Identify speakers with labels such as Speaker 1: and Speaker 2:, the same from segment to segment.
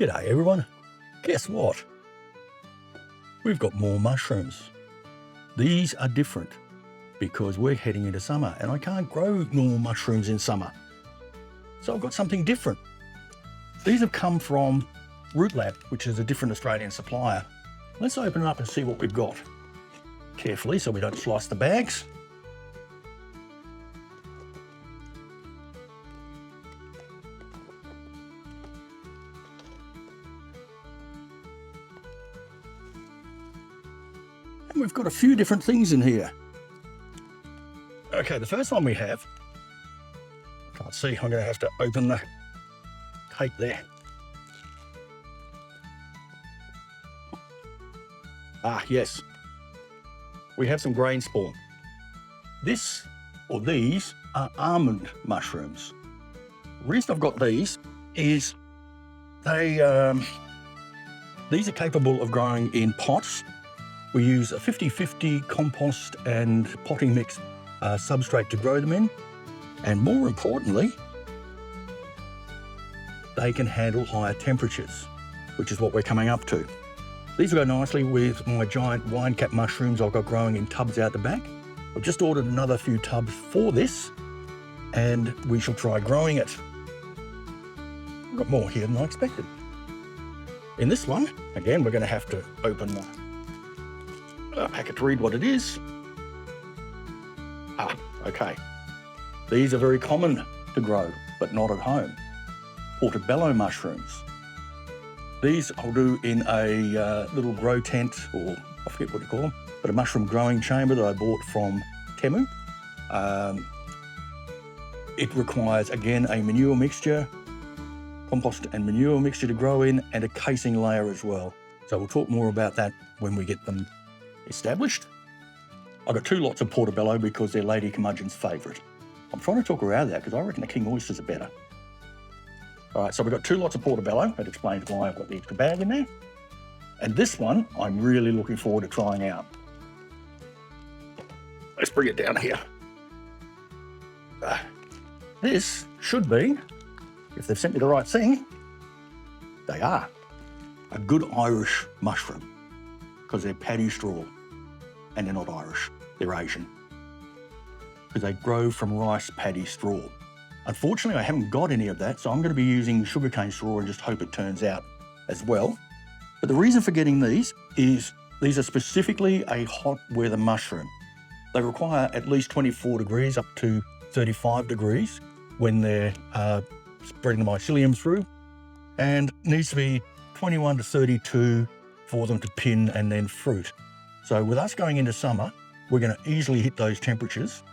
Speaker 1: G'day everyone. Guess what? We've got more mushrooms. These are different because we're heading into summer and I can't grow normal mushrooms in summer. So I've got something different. These have come from Root Lab, which is a different Australian supplier. Let's open it up and see what we've got. Carefully so we don't slice the bags. And we've got a few different things in here. Okay, the first one we have, can't see, I'm going to have to open the tape there. Ah, yes. We have some grain spawn. These are almond mushrooms. The reason I've got these is these are capable of growing in pots. We use a 50-50 compost and potting mix substrate to grow them in. And more importantly, they can handle higher temperatures, which is what we're coming up to. These will go nicely with my giant wine cap mushrooms I've got growing in tubs out the back. I've just ordered another few tubs for this, and we shall try growing it. I've got more here than I expected. In this one, again, we're going to have to open the packet to read what it is. Ah, okay. These are very common to grow, but not at home. Portobello mushrooms. These I'll do in a little grow tent, or I forget what you call them, but a mushroom growing chamber that I bought from Temu. It requires, again, a manure mixture, compost and manure mixture to grow in, and a casing layer as well. So we'll talk more about that when we get them established. I've got 2 lots of Portobello because they're Lady Curmudgeon's favourite. I'm trying to talk her out of that because I reckon the king oysters are better. All right, so we've got 2 lots of Portobello. That explains why I've got the extra bag in there. And this one, I'm really looking forward to trying out. Let's bring it down here. This should be, if they've sent me the right thing, they are a good Irish mushroom because they're Paddy Straw and they're not Irish, they're Asian. Because they grow from rice paddy straw. Unfortunately, I haven't got any of that, so I'm going to be using sugarcane straw and just hope it turns out as well. But the reason for getting these is these are specifically a hot weather mushroom. They require at least 24 degrees up to 35 degrees when they're spreading the mycelium through, and needs to be 21 to 32 for them to pin and then fruit. So with us going into summer, we're going to easily hit those temperatures.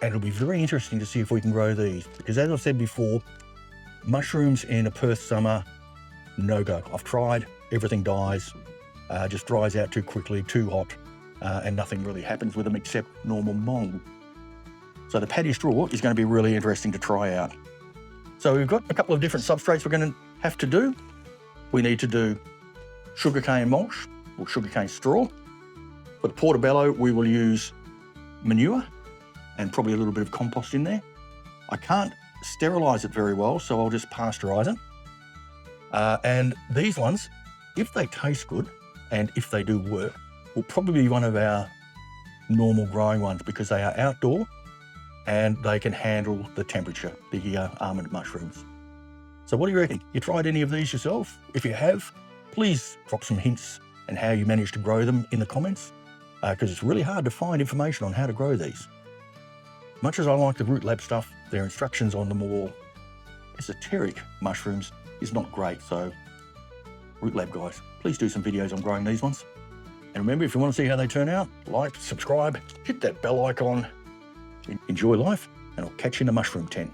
Speaker 1: And it'll be very interesting to see if we can grow these. Because as I've said before, mushrooms in a Perth summer, no go. I've tried, everything dies, just dries out too quickly, too hot, and nothing really happens with them except normal mold. So the Paddy Straw is going to be really interesting to try out. So we've got a couple of different substrates we're going to have to do. We need to do sugarcane mulch or sugarcane straw. For the Portobello, we will use manure and probably a little bit of compost in there. I can't sterilise it very well, so I'll just pasteurise it. And these ones, if they taste good and if they do work, will probably be one of our normal growing ones because they are outdoor and they can handle the temperature, the almond mushrooms. So what do you reckon? You tried any of these yourself? If you have, please drop some hints and how you managed to grow them in the comments, because it's really hard to find information on how to grow these. Much as I like the Root Lab stuff, their instructions on the more esoteric mushrooms is not great. So Root Lab guys, please do some videos on growing these ones. And remember, if you want to see how they turn out, like, subscribe, hit that bell icon. Enjoy life, and I'll catch you in the mushroom tent.